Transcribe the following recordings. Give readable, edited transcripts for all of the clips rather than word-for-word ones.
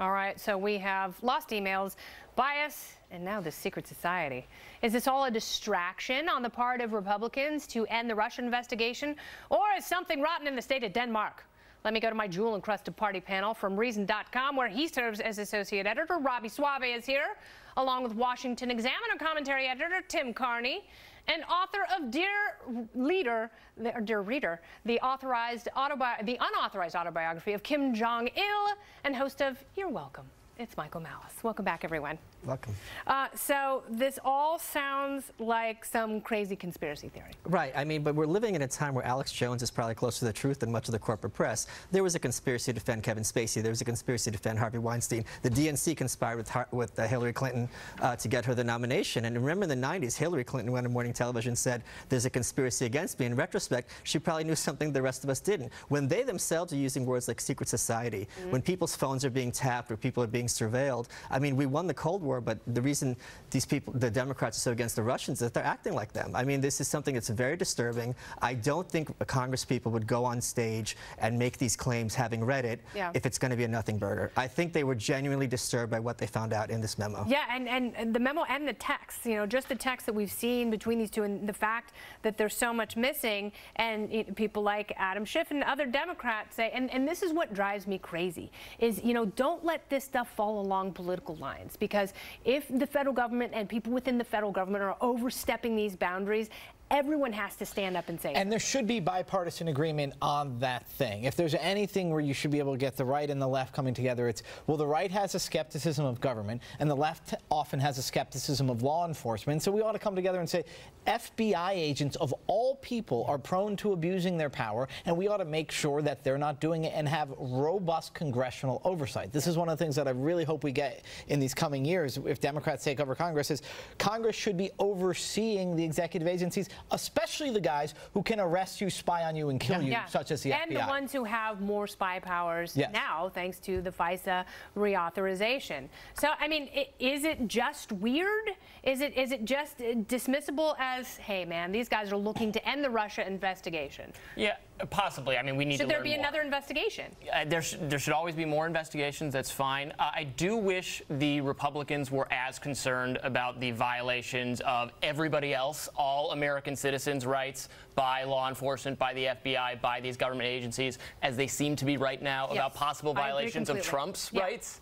All right, so we have lost emails, bias, and now the secret society. Is this all a distraction on the part of Republicans to end the Russia investigation, or is something rotten in the state of Denmark? Let me go to my jewel-encrusted party panel from Reason.com, where he serves as associate editor. Robbie Suave is here, along with Washington Examiner commentary editor Tim Carney, and author of Dear Reader, the unauthorized autobiography of Kim Jong-il, and host of You're Welcome. It's Michael Malice. Welcome back, everyone. Welcome. So this all sounds like some crazy conspiracy theory. Right. I mean, but we're living in a time where Alex Jones is probably closer to the truth than much of the corporate press. There was a conspiracy to defend Kevin Spacey. There was a conspiracy to defend Harvey Weinstein. The DNC conspired with Hillary Clinton to get her the nomination. And remember in the 90s, Hillary Clinton went on morning television and said, there's a conspiracy against me. In retrospect, she probably knew something the rest of us didn't. When they themselves are using words like secret society, when people's phones are being tapped or people are being surveilled, I mean, we won the Cold War, but the reason these people, the Democrats, are so against the Russians is that they're acting like them. I mean, this is something that's very disturbing. I don't think Congress people would go on stage and make these claims having read it if it's going to be a nothing burger. I think they were genuinely disturbed by what they found out in this memo. Yeah, and the memo and the text, you know, just the text that we've seen between these two and the fact that there's so much missing, and people like Adam Schiff and other Democrats say, and this is what drives me crazy, is, you know, don't let this stuff fall along political lines, because if the federal government and people within the federal government are overstepping these boundaries, everyone has to stand up and say. And there should be bipartisan agreement on that thing. If there's anything where you should be able to get the right and the left coming together, it's, well, the right has a skepticism of government, and the left often has a skepticism of law enforcement. So we ought to come together and say, FBI agents of all people are prone to abusing their power, and we ought to make sure that they're not doing it and have robust congressional oversight. This is one of the things that I really hope we get in these coming years if Democrats take over Congress, is Congress should be overseeing the executive agencies, especially the guys who can arrest you, spy on you, and kill you, such as the FBI. And the ones who have more spy powers now, thanks to the FISA reauthorization. So, I mean, is it just weird? Is it just dismissible as, hey, man, these guys are looking to end the Russia investigation? Yeah, possibly. I mean, we need to learn more. Should there be another investigation? There should always be more investigations. That's fine. I do wish the Republicans were as concerned about the violations of everybody else, all American citizens' rights by law enforcement, by the FBI, by these government agencies, as they seem to be right now, about possible violations of Trump's rights.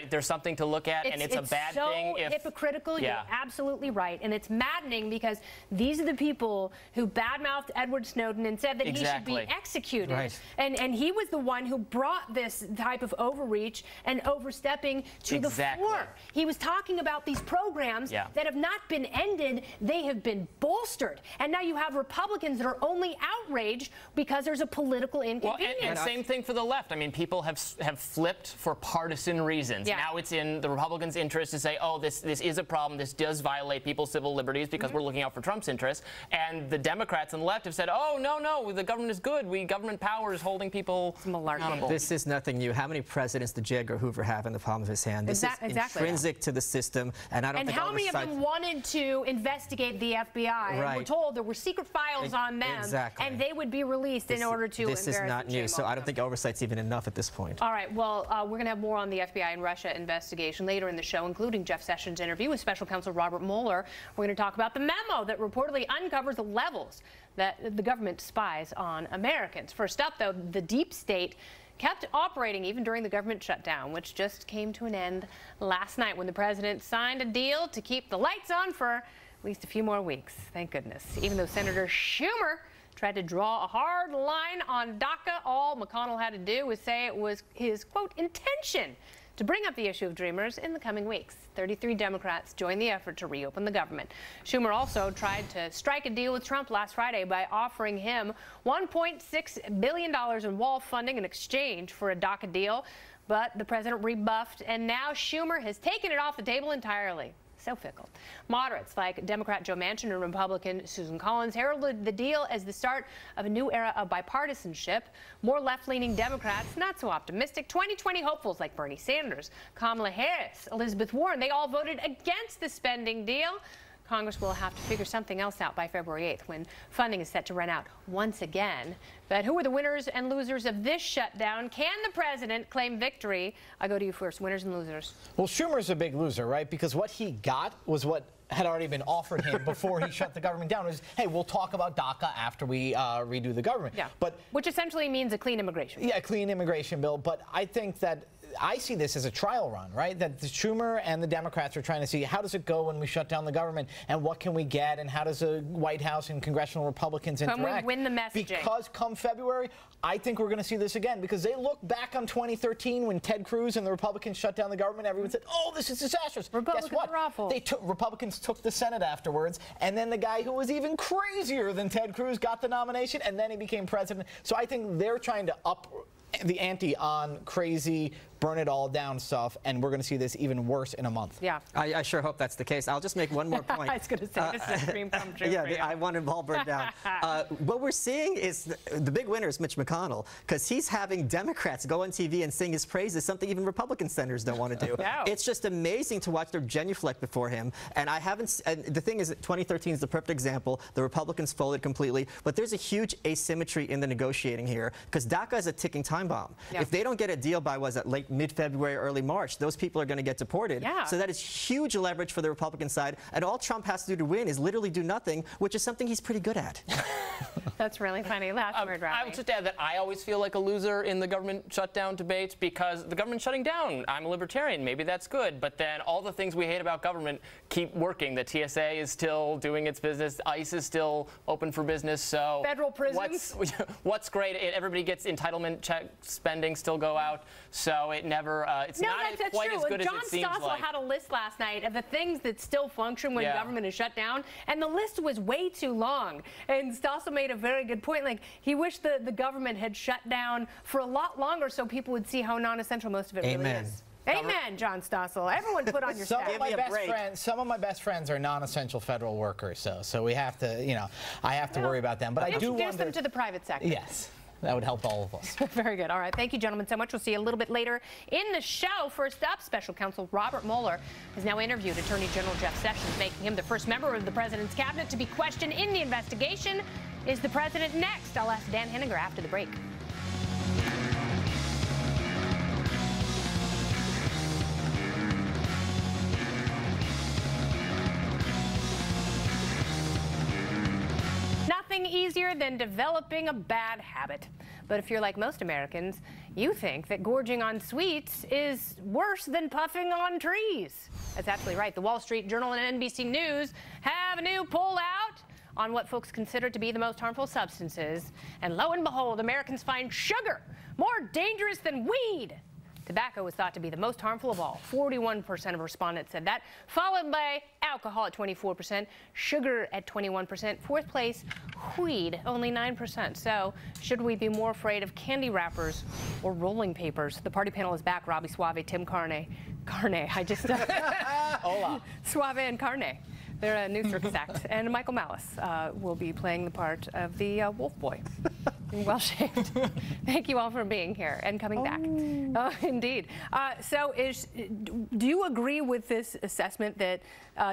There's something to look at, and it's a bad thing. It's so hypocritical. You're absolutely right. And it's maddening because these are the people who badmouthed Edward Snowden and said that he should be executed. Right. And he was the one who brought this type of overreach and overstepping to the fore. He was talking about these programs that have not been ended. They have been bolstered. And now you have Republicans that are only outraged because there's a political inconvenience. Well, and same thing for the left. I mean, people have flipped for partisan reasons. Now it's in the Republicans' interest to say, oh, this is a problem. This does violate people's civil liberties because we're looking out for Trump's interests. And the Democrats and the left have said, oh, no, the government is good. Government power is holding people accountable. This is nothing new. How many presidents did J. Edgar Hoover have in the palm of his hand? This is intrinsic to the system, and I don't think how many of them wanted to investigate the FBI? And we're told there were secret files on them, and they would be released in order to This is not new, so I don't think oversight's even enough at this point. All right, well, we're going to have more on the FBI and Russia investigation later in the show, including Jeff Sessions' interview with Special Counsel Robert Mueller. We're going to talk about the memo that reportedly uncovers the levels that the government spies on Americans. First up, though, the deep state kept operating even during the government shutdown, which just came to an end last night when the president signed a deal to keep the lights on for at least a few more weeks. Thank goodness. Even though Senator Schumer tried to draw a hard line on DACA, all McConnell had to do was say it was his, quote, intention to bring up the issue of Dreamers in the coming weeks. 33 Democrats joined the effort to reopen the government. Schumer also tried to strike a deal with Trump last Friday by offering him $1.6 billion in wall funding in exchange for a DACA deal, but the president rebuffed, and now Schumer has taken it off the table entirely. So fickle. Moderates like Democrat Joe Manchin and Republican Susan Collins heralded the deal as the start of a new era of bipartisanship. More left-leaning Democrats, not so optimistic. 2020 hopefuls like Bernie Sanders, Kamala Harris, Elizabeth Warren, they all voted against the spending deal. Congress will have to figure something else out by February 8th when funding is set to run out once again. But who are the winners and losers of this shutdown? Can the president claim victory? I go to you first. Winners and losers. Well, Schumer's a big loser, right? Because what he got was what had already been offered him before he shut the government down. It was, hey, we'll talk about DACA after we redo the government. Yeah. But which essentially means a clean immigration. Yeah, a clean immigration bill. But I think that I see this as a trial run, right? That the Schumer and the Democrats are trying to see how does it go when we shut down the government, and what can we get, and how does the White House and congressional Republicans interact? Can we win the messaging? Because come February, I think we're going to see this again, because they look back on 2013 when Ted Cruz and the Republicans shut down the government. Everyone said, "Oh, this is disastrous." Republicans Guess what? are awful. Republicans took the Senate afterwards, and then the guy who was even crazier than Ted Cruz got the nomination, and then he became president. So I think they're trying to up the ante on crazy, burn it all down stuff, and we're going to see this even worse in a month. Yeah. I sure hope that's the case. I'll just make one more point. I was going to say, this is a dream come true. Yeah, for you. I want it all burned down. What we're seeing is the big winner is Mitch McConnell, because he's having Democrats go on TV and sing his praises, something even Republican senators don't want to do. No. It's just amazing to watch their genuflect before him. And the thing is that 2013 is the perfect example. The Republicans folded completely, but there's a huge asymmetry in the negotiating here, because DACA is a ticking time bomb. Yeah. If they don't get a deal by, late mid-February, early March, those people are going to get deported. Yeah. So that is huge leverage for the Republican side, and all Trump has to do to win is literally do nothing, which is something he's pretty good at. That's really funny. Last word, Robbie. I would just add that I always feel like a loser in the government shutdown debates, because the government's shutting down. I'm a libertarian. Maybe that's good. But then all the things we hate about government keep working. The TSA is still doing its business. ICE is still open for business. So federal prisons. What's great? Everybody gets entitlement check spending still go out. So it never. It's not quite as good as it seems John Stossel like. had a list last night of the things that still function when government is shut down, and the list was way too long. And Stossel made a very good point. Like, he wished the government had shut down for a lot longer so people would see how non-essential most of it really is. Amen, John Stossel. Everyone put on your Some staff. of my best friends are non-essential federal workers, so we have to, I have to worry about them. But I do introduce wonder them to the private sector. Yes. That would help all of us. Very good. All right. Thank you, gentlemen, so much. We'll see you a little bit later in the show. First up, Special Counsel Robert Mueller has now interviewed Attorney General Jeff Sessions, making him the first member of the president's cabinet to be questioned in the investigation. Is the president next? I'll ask Dan Henninger after the break. Nothing easier than developing a bad habit. But if you're like most Americans, you think that gorging on sweets is worse than puffing on trees. That's absolutely right. The Wall Street Journal and NBC News have a new poll out on what folks consider to be the most harmful substances. And lo and behold, Americans find sugar more dangerous than weed. Tobacco is thought to be the most harmful of all. 41% of respondents said that, followed by alcohol at 24%, sugar at 21%, fourth place, weed, only 9%. So should we be more afraid of candy wrappers or rolling papers? The party panel is back. Robbie Suave, Tim Carney. I just... Hola. Suave and Carney. They're a new circus act. And Michael Malice will be playing the part of the Wolf Boy. Well shaved. Thank you all for being here and coming back. Oh, indeed. Do you agree with this assessment that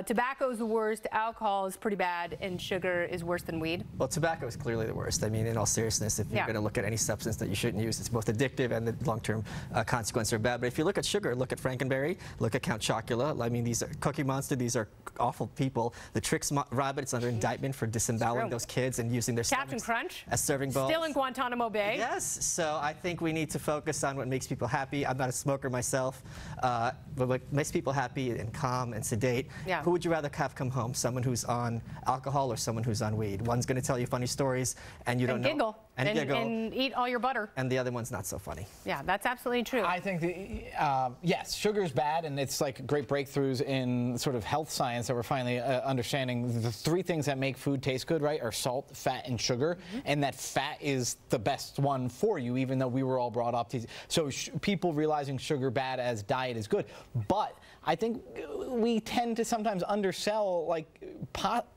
tobacco is the worst, alcohol is pretty bad, and sugar is worse than weed? Well, tobacco is clearly the worst. I mean, in all seriousness, if you're going to look at any substance that you shouldn't use, it's both addictive and the long-term consequences are bad. But if you look at sugar, look at Frankenberry, look at Count Chocula. I mean, these are Cookie Monster. These are awful people. The Trix Rabbit is under indictment for disemboweling those kids and using their Captain stomachs Crunch as serving bowls. Still in Guantanamo Bay. Yes, so I think we need to focus on what makes people happy. I'm not a smoker myself, but what makes people happy and calm and sedate. Yeah. Who would you rather have come home? Someone who's on alcohol or someone who's on weed? One's going to tell you funny stories and you don't know. Giggle. And eat all your butter. And the other one's not so funny. Yeah, that's absolutely true. I think yes, sugar's bad, and it's like great breakthroughs in sort of health science that we're finally understanding. The three things that make food taste good, right, are salt, fat, and sugar, and that fat is the best one for you, even though we were all brought up to. So people realizing sugar bad as diet is good, but I think we tend to sometimes undersell like pot.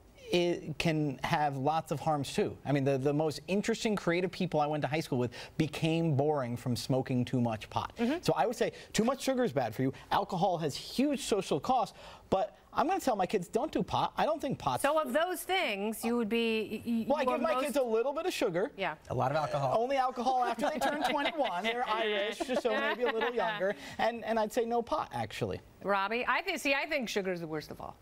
can have lots of harms too. I mean, the most interesting, creative people I went to high school with became boring from smoking too much pot. So I would say too much sugar is bad for you. Alcohol has huge social costs, but I'm going to tell my kids, don't do pot. I don't think pot's... So of those things, you would be... Well, I give my kids a little bit of sugar. Yeah. A lot of alcohol. Only alcohol after they turn 21. They're Irish, so maybe a little younger. And I'd say no pot, actually. Robbie, I think sugar is the worst of all.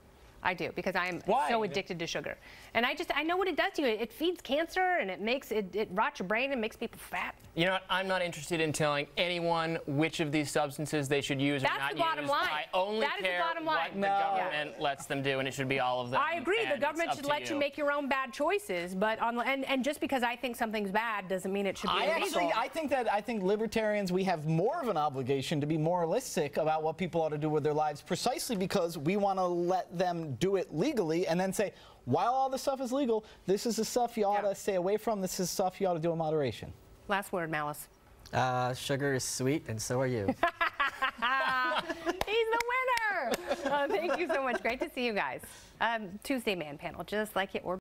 I do, because I am Why? so addicted to sugar. And I know what it does to you. It feeds cancer, and it rots your brain and makes people fat. You know what? I'm not interested in telling anyone which of these substances they should use or That's not the bottom use. line. I only That is the care bottom line. what the government lets them do, and it should be all of them. I agree. The and government it's should up to let you make your own bad choices, but and just because I think something's bad doesn't mean it should be illegal. I think libertarians, we have more of an obligation to be moralistic about what people ought to do with their lives, precisely because we want to let them do it legally and then say, while all this stuff is legal, this is the stuff you ought to stay away from. This is stuff you ought to do in moderation. Last word, Malice. Sugar is sweet, and so are you. He's the winner. Thank you so much. Great to see you guys. Tuesday Man panel, just like it or